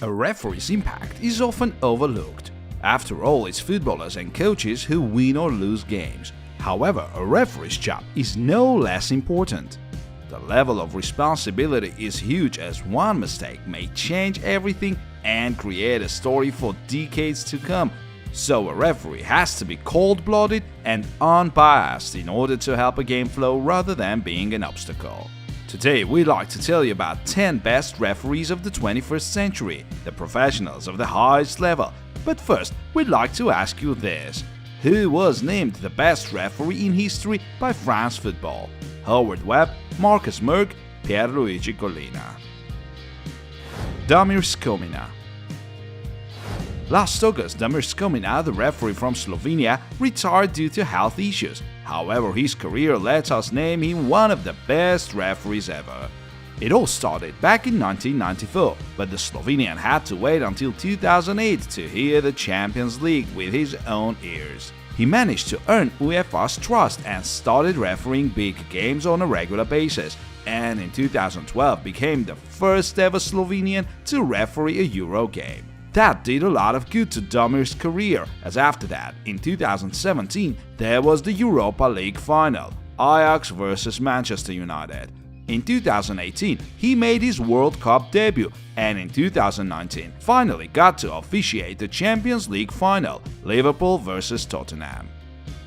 A referee's impact is often overlooked. After all, it's footballers and coaches who win or lose games. However, a referee's job is no less important. The level of responsibility is huge, as one mistake may change everything and create a story for decades to come. So a referee has to be cold-blooded and unbiased in order to help a game flow rather than being an obstacle. Today we'd like to tell you about 10 best referees of the 21st century, the professionals of the highest level. But first, we'd like to ask you this: who was named the best referee in history by France Football? Howard Webb, Marcus Merck, Pierluigi Collina. Damir Skomina. Last August, Damir Skomina, the referee from Slovenia, retired due to health issues. However, his career lets us name him one of the best referees ever. It all started back in 1994, but the Slovenian had to wait until 2008 to hear the Champions League with his own ears. He managed to earn UEFA's trust and started refereeing big games on a regular basis, and in 2012 became the first ever Slovenian to referee a Euro game. That did a lot of good to Damir's career, as after that, in 2017, there was the Europa League final, Ajax vs Manchester United. In 2018, he made his World Cup debut, and in 2019, finally got to officiate the Champions League final, Liverpool vs Tottenham.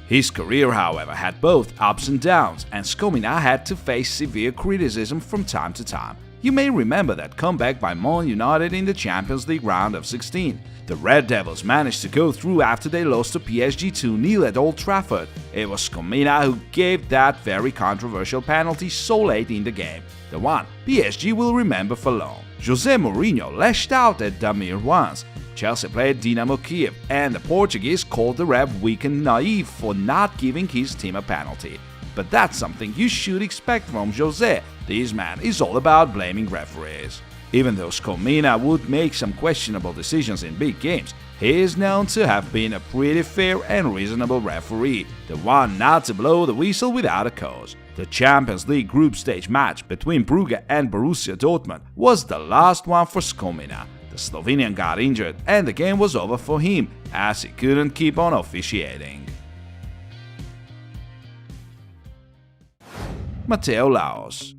His career, however, had both ups and downs, and Skomina had to face severe criticism from time to time. You may remember that comeback by Man United in the Champions League round of 16. The Red Devils managed to go through after they lost to PSG 2-0 at Old Trafford. It was Skomina who gave that very controversial penalty so late in the game, the one PSG will remember for long. Jose Mourinho lashed out at Damir once. Chelsea played Dinamo Kiev, and the Portuguese called the ref weak and naive for not giving his team a penalty. But that's something you should expect from Jose. This man is all about blaming referees. Even though Skomina would make some questionable decisions in big games, he is known to have been a pretty fair and reasonable referee, the one not to blow the whistle without a cause. The Champions League group stage match between Brugge and Borussia Dortmund was the last one for Skomina. The Slovenian got injured and the game was over for him, as he couldn't keep on officiating. Matias Laos.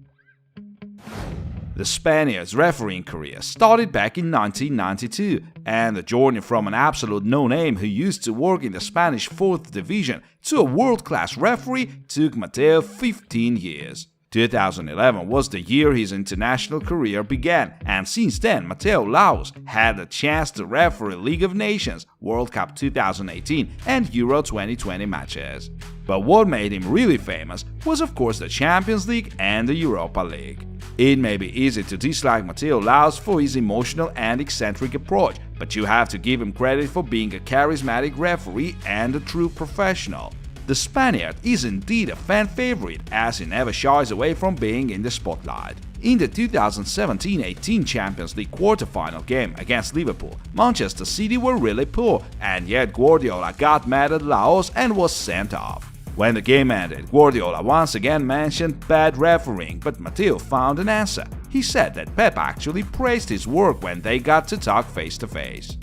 The Spaniard's refereeing career started back in 1992, and the journey from an absolute no-name who used to work in the Spanish 4th Division to a world-class referee took Matias 15 years. 2011 was the year his international career began, and since then Matias Laos had the chance to referee League of Nations, World Cup 2018 and Euro 2020 matches. But what made him really famous was of course the Champions League and the Europa League. It may be easy to dislike Matias Laos for his emotional and eccentric approach, but you have to give him credit for being a charismatic referee and a true professional. The Spaniard is indeed a fan favorite, as he never shies away from being in the spotlight. In the 2017-18 Champions League quarter-final game against Liverpool, Manchester City were really poor, and yet Guardiola got mad at Laos and was sent off. When the game ended, Guardiola once again mentioned bad refereeing, but Matias found an answer. He said that Pep actually praised his work when they got to talk face to face.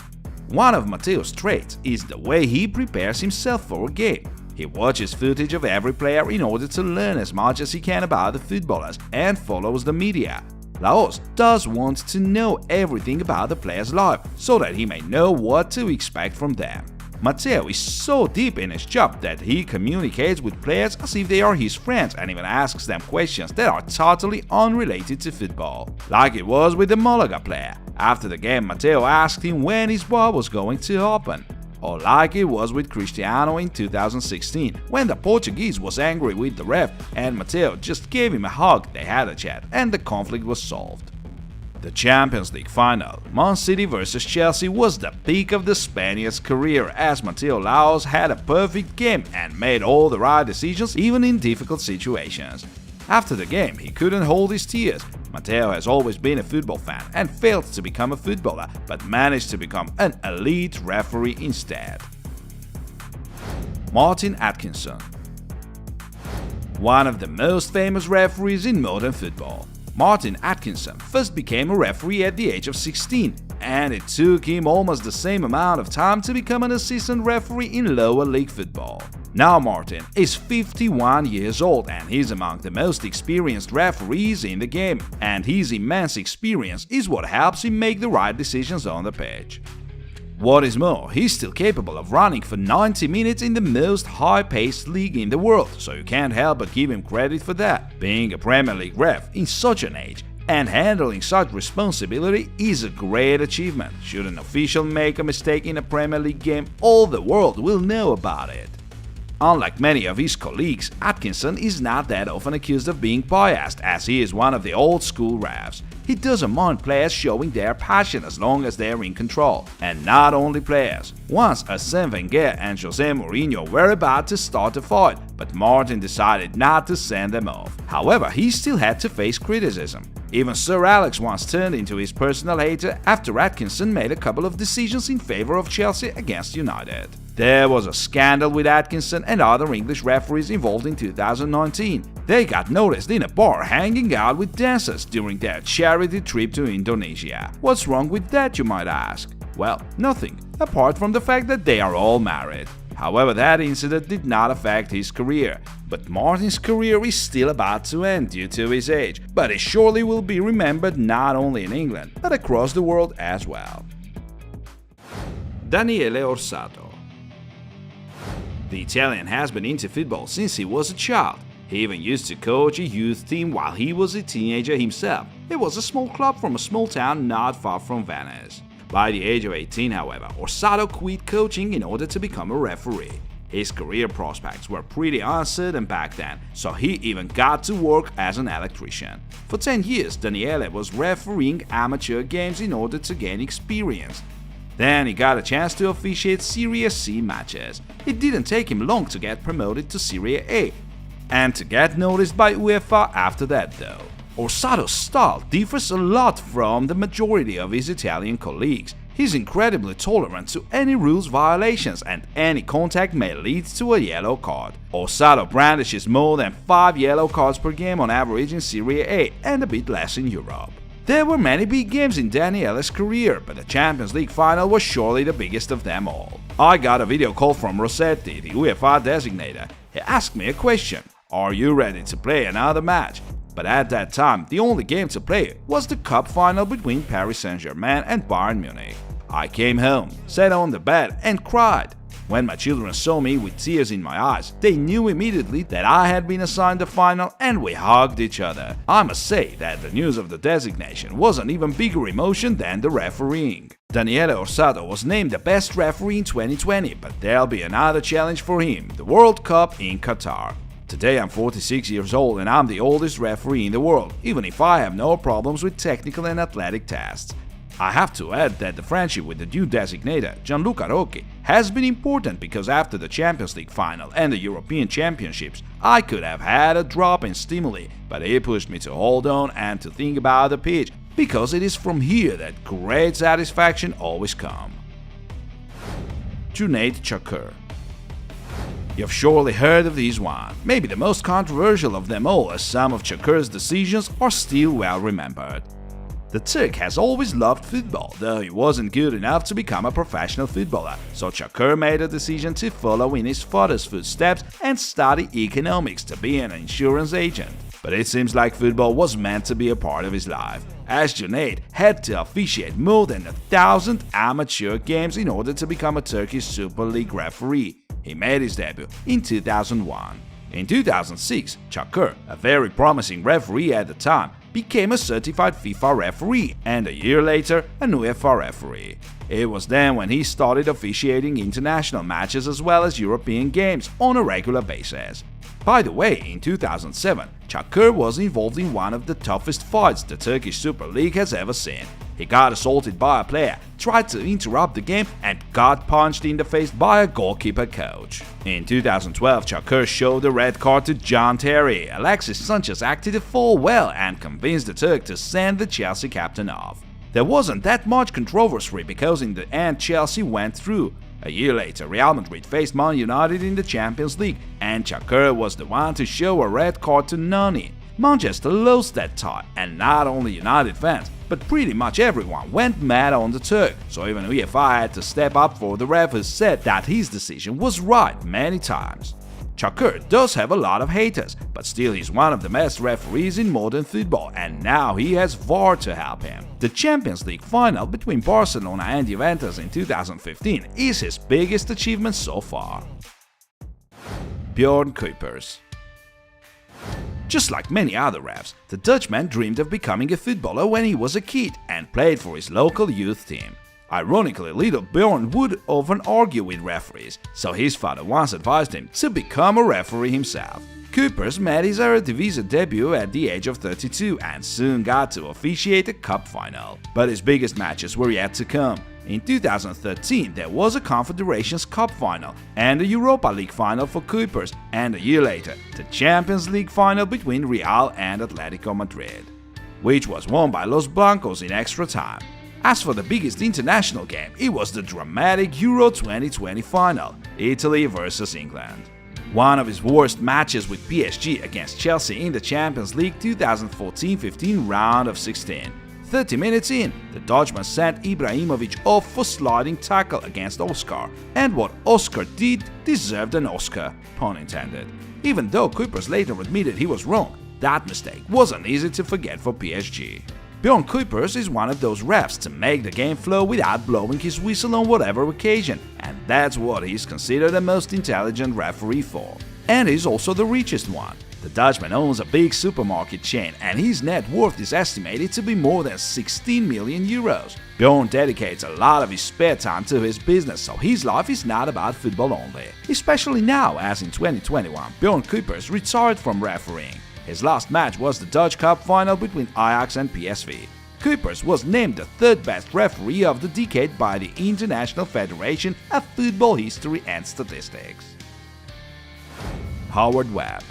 One of Matias' traits is the way he prepares himself for a game. He watches footage of every player in order to learn as much as he can about the footballers and follows the media. Laos does want to know everything about the players' life, so that he may know what to expect from them. Matias is so deep in his job that he communicates with players as if they are his friends and even asks them questions that are totally unrelated to football. Like it was with the Malaga player. After the game, Matias asked him when his bar was going to open. Or like it was with Cristiano in 2016, when the Portuguese was angry with the ref and Matias just gave him a hug, they had a chat and the conflict was solved. The Champions League final, Man City vs Chelsea, was the peak of the Spaniard's career, as Matias Laos had a perfect game and made all the right decisions even in difficult situations. After the game, he couldn't hold his tears. Matias has always been a football fan and failed to become a footballer, but managed to become an elite referee instead. Martin Atkinson. One of the most famous referees in modern football, Martin Atkinson first became a referee at the age of 16. and it took him almost the same amount of time to become an assistant referee in lower league football. Now Martin is 51 years old and he's among the most experienced referees in the game, and his immense experience is what helps him make the right decisions on the pitch. What is more, he's still capable of running for 90 minutes in the most high-paced league in the world, so you can't help but give him credit for that. Being a Premier League ref in such an age and handling such responsibility is a great achievement. Should an official make a mistake in a Premier League game, all the world will know about it. Unlike many of his colleagues, Atkinson is not that often accused of being biased, as he is one of the old-school refs. He doesn't mind players showing their passion as long as they're in control. And not only players. Once Arsène Wenger and José Mourinho were about to start a fight, but Martin decided not to send them off. However, he still had to face criticism. Even Sir Alex once turned into his personal hater after Atkinson made a couple of decisions in favor of Chelsea against United. There was a scandal with Atkinson and other English referees involved in 2019. They got noticed in a bar hanging out with dancers during their charity trip to Indonesia. What's wrong with that, you might ask? Well, nothing, apart from the fact that they are all married. However, that incident did not affect his career. But Martin's career is still about to end due to his age, but he surely will be remembered not only in England, but across the world as well. Daniela Orsato. The Italian has been into football since he was a child. He even used to coach a youth team while he was a teenager himself. It was a small club from a small town not far from Venice. By the age of 18, however, Orsato quit coaching in order to become a referee. His career prospects were pretty uncertain back then, so he even got to work as an electrician. For 10 years, Daniele was refereeing amateur games in order to gain experience. Then he got a chance to officiate Serie C matches. It didn't take him long to get promoted to Serie A, and to get noticed by UEFA after that though. Orsato's style differs a lot from the majority of his Italian colleagues. He's incredibly tolerant to any rules violations, and any contact may lead to a yellow card. Orsato brandishes more than 5 yellow cards per game on average in Serie A and a bit less in Europe. There were many big games in Daniela's career, but the Champions League final was surely the biggest of them all. I got a video call from Rossetti, the UEFA designator. He asked me a question: "Are you ready to play another match?" But at that time, the only game to play was the cup final between Paris Saint-Germain and Bayern Munich. I came home, sat on the bed and cried. When my children saw me with tears in my eyes, they knew immediately that I had been assigned the final, and we hugged each other. I must say that the news of the designation was an even bigger emotion than the refereeing. Daniela Orsato was named the best referee in 2020, but there'll be another challenge for him, the World Cup in Qatar. Today I'm 46 years old and I'm the oldest referee in the world, even if I have no problems with technical and athletic tests. I have to add that the friendship with the new designator, Gianluca Rocchi, has been important because after the Champions League final and the European Championships, I could have had a drop in stimuli, but he pushed me to hold on and to think about the pitch, because it is from here that great satisfaction always comes. Nade Cakkur. You've surely heard of this one, maybe the most controversial of them all, as some of Cakkur's decisions are still well remembered. The Turk has always loved football, though he wasn't good enough to become a professional footballer, so Cakkur made a decision to follow in his father's footsteps and study economics to be an insurance agent. But it seems like football was meant to be a part of his life, as Nade had to officiate more than 1,000 amateur games in order to become a Turkish Super League referee. He made his debut in 2001. In 2006, Cakkur, a very promising referee at the time, became a certified FIFA referee, and a year later, an UEFA referee. It was then when he started officiating international matches as well as European games on a regular basis. By the way, in 2007, Cakkur was involved in one of the toughest fights the Turkish Super League has ever seen. He got assaulted by a player, tried to interrupt the game, and got punched in the face by a goalkeeper coach. In 2012, Cakkur showed a red card to John Terry. Alexis Sanchez acted a foul well and convinced the Turk to send the Chelsea captain off. There wasn't that much controversy because in the end Chelsea went through. A year later, Real Madrid faced Man United in the Champions League, and Cakkur was the one to show a red card to Nani. Manchester lost that tie, and not only United fans, but pretty much everyone went mad on the Turk, so even UEFA had to step up for the ref, who said that his decision was right many times. Cakkur does have a lot of haters, but still he's one of the best referees in modern football, and now he has VAR to help him. The Champions League final between Barcelona and Juventus in 2015 is his biggest achievement so far. Bjorn Kuipers. Just like many other refs, the Dutchman dreamed of becoming a footballer when he was a kid and played for his local youth team. Ironically, little Bjorn would often argue with referees, so his father once advised him to become a referee himself. Kuipers made his Eredivisie debut at the age of 32 and soon got to officiate a cup final. But his biggest matches were yet to come. In 2013, there was a Confederations Cup final and a Europa League final for Kuipers, and a year later, the Champions League final between Real and Atletico Madrid, which was won by Los Blancos in extra time. As for the biggest international game, it was the dramatic Euro 2020 final, Italy versus England. One of his worst matches with PSG against Chelsea in the Champions League 2014-15 round of 16. 30 minutes in, the Dutchman sent Ibrahimovic off for sliding tackle against Oscar, and what Oscar did deserved an Oscar, pun intended. Even though Kuipers later admitted he was wrong, that mistake wasn't easy to forget for PSG. Bjorn Kuipers is one of those refs to make the game flow without blowing his whistle on whatever occasion, and that's what he's considered the most intelligent referee for. And he's also the richest one. The Dutchman owns a big supermarket chain, and his net worth is estimated to be more than 16 million euros. Bjorn dedicates a lot of his spare time to his business, so his life is not about football only. Especially now, as in 2021, Bjorn Kuipers retired from refereeing. His last match was the Dutch Cup final between Ajax and PSV. Kuipers was named the third best referee of the decade by the International Federation of Football History and Statistics. Webb.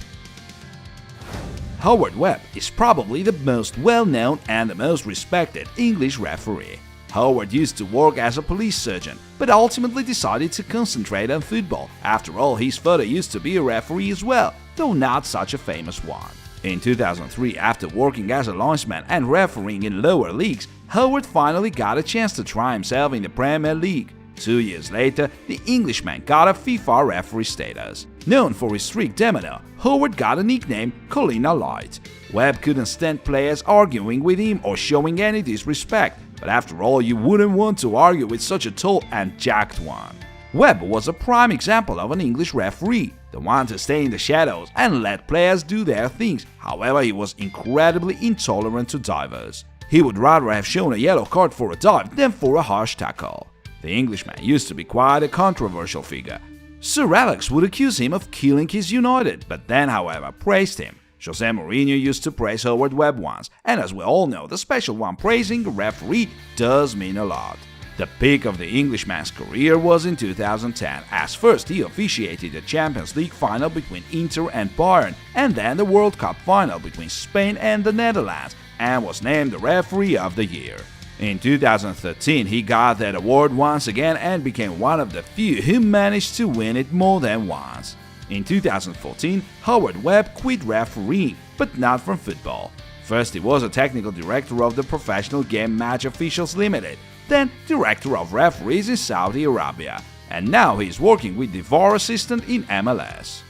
Webb is probably the most well-known and the most respected English referee. Howard used to work as a police surgeon, but ultimately decided to concentrate on football. After all, his father used to be a referee as well, though not such a famous one. In 2003, after working as a linesman and refereeing in lower leagues, Howard finally got a chance to try himself in the Premier League. 2 years later, the Englishman got a FIFA referee status. Known for his strict demeanor, Howard got a nickname Colina Light. Webb couldn't stand players arguing with him or showing any disrespect, but after all, you wouldn't want to argue with such a tall and jacked one. Webb was a prime example of an English referee, the one to stay in the shadows and let players do their things. However, he was incredibly intolerant to divers. He would rather have shown a yellow card for a dive than for a harsh tackle. The Englishman used to be quite a controversial figure. Sir Alex would accuse him of killing his United, but then, however, praised him. Jose Mourinho used to praise Webb once, and as we all know, the special one praising a referee does mean a lot. The peak of the Englishman's career was in 2010, as first he officiated the Champions League final between Inter and Bayern, and then the World Cup final between Spain and the Netherlands, and was named the Referee of the Year. In 2013, he got that award once again and became one of the few who managed to win it more than once. In 2014, Webb quit refereeing, but not from football. First, he was a technical director of the Professional Game Match Officials Limited, then director of referees in Saudi Arabia, and now he's working with the VAR assistant in MLS.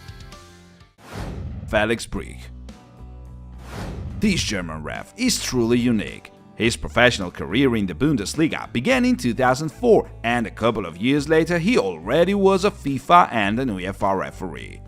Felix Brigg. This German ref is truly unique. His professional career in the Bundesliga began in 2004, and a couple of years later he already was a FIFA and an UEFA referee.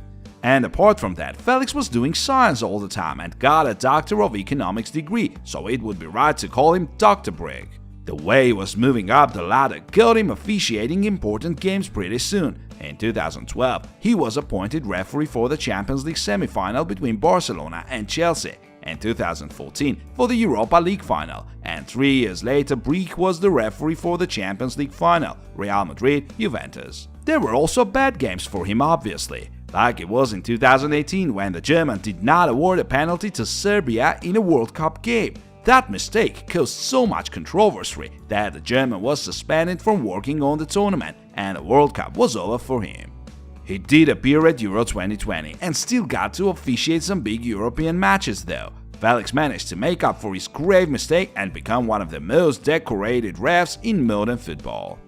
And apart from that, Felix was doing science all the time and got a Doctor of Economics degree, so it would be right to call him Dr. Brigg. The way he was moving up the ladder got him officiating important games pretty soon. In 2012, he was appointed referee for the Champions League semi-final between Barcelona and Chelsea. In 2014, for the Europa League final, and 3 years later Brigg was the referee for the Champions League final, Real Madrid-Juventus. There were also bad games for him, obviously, like it was in 2018 when the German did not award a penalty to Serbia in a World Cup game. That mistake caused so much controversy that the German was suspended from working on the tournament, and the World Cup was over for him. He did appear at Euro 2020 and still got to officiate some big European matches though. Felix managed to make up for his grave mistake and become one of the most decorated refs in modern football.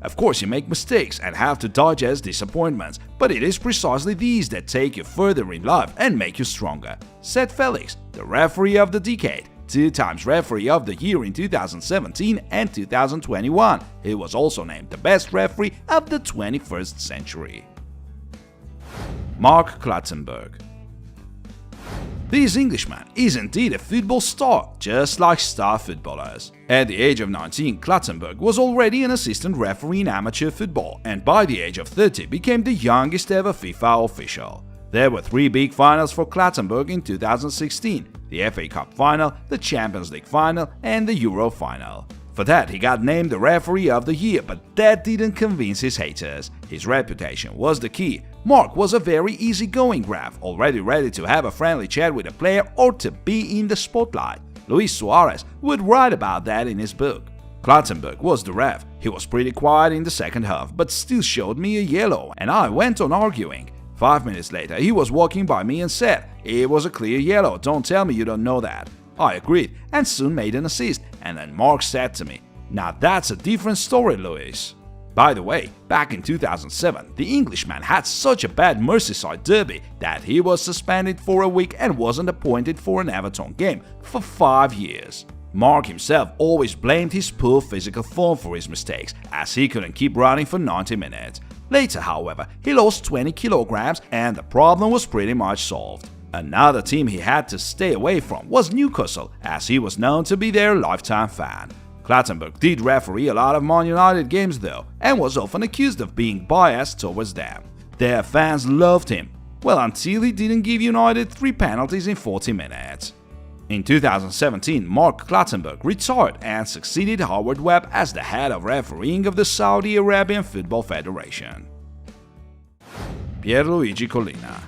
Of course, you make mistakes and have to digest disappointments, but it is precisely these that take you further in life and make you stronger, said Felix, the referee of the decade, 2 times referee of the year in 2017 and 2021. He was also named the best referee of the 21st century. Mark Clattenburg. This Englishman is indeed a football star, just like star footballers. At the age of 19, Clattenburg was already an assistant referee in amateur football, and by the age of 30 became the youngest ever FIFA official. There were 3 big finals for Clattenburg in 2016, the FA Cup final, the Champions League final, and the Euro final. For that, he got named the referee of the year, but that didn't convince his haters. His reputation was the key. Mark was a very easygoing ref, already ready to have a friendly chat with a player or to be in the spotlight. Luis Suarez would write about that in his book. Clattenburg was the ref. He was pretty quiet in the second half, but still showed me a yellow, and I went on arguing. 5 minutes later, he was walking by me and said, "It was a clear yellow, don't tell me you don't know that." I agreed and soon made an assist, and then Mark said to me, "Now that's a different story, Luis." By the way, back in 2007, the Englishman had such a bad Merseyside derby that he was suspended for a week and wasn't appointed for an Everton game for 5 years. Mark himself always blamed his poor physical form for his mistakes, as he couldn't keep running for 90 minutes. Later, however, he lost 20 kilograms and the problem was pretty much solved. Another team he had to stay away from was Newcastle, as he was known to be their lifetime fan. Clattenburg did referee a lot of Man United games though, and was often accused of being biased towards them. Their fans loved him, well, until he didn't give United 3 penalties in 40 minutes. In 2017, Mark Clattenburg retired and succeeded Howard Webb as the head of refereeing of the Saudi Arabian Football Federation. Pierluigi Collina.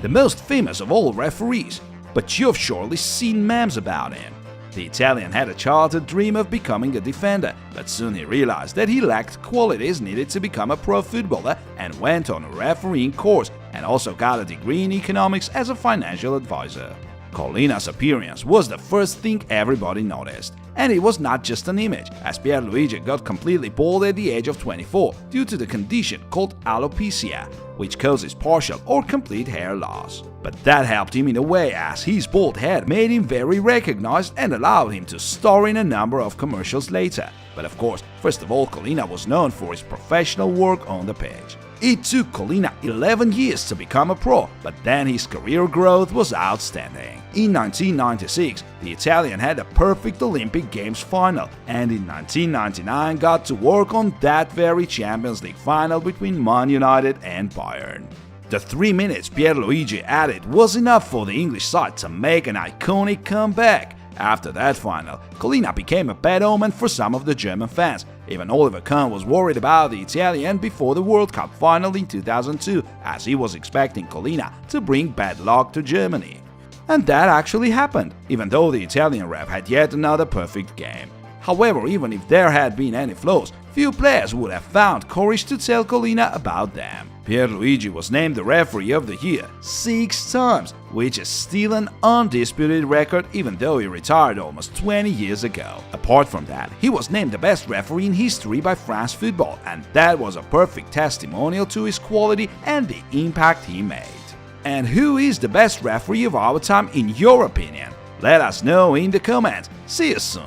The most famous of all referees, but you've surely seen memes about him. The Italian had a childhood dream of becoming a defender, but soon he realized that he lacked qualities needed to become a pro footballer and went on a refereeing course and also got a degree in economics as a financial advisor. Collina's appearance was the first thing everybody noticed. And it was not just an image, as Pierluigi got completely bald at the age of 24 due to the condition called alopecia, which causes partial or complete hair loss. But that helped him in a way, as his bald head made him very recognized and allowed him to star in a number of commercials later. But of course, first of all, Collina was known for his professional work on the pitch. It took Collina 11 years to become a pro, but then his career growth was outstanding. In 1996, the Italian had a perfect Olympic Games final, and in 1999 got to work on that very Champions League final between Man United and Bayern. The 3 minutes Pierluigi added was enough for the English side to make an iconic comeback. After that final, Collina became a bad omen for some of the German fans. Even Oliver Kahn was worried about the Italian before the World Cup final in 2002, as he was expecting Collina to bring bad luck to Germany. And that actually happened, even though the Italian ref had yet another perfect game. However, even if there had been any flaws, few players would have found courage to tell Collina about them. Pierluigi was named the referee of the year 6 times, which is still an undisputed record even though he retired almost 20 years ago. Apart from that, he was named the best referee in history by France Football, and that was a perfect testimonial to his quality and the impact he made. And who is the best referee of our time in your opinion? Let us know in the comments. See you soon!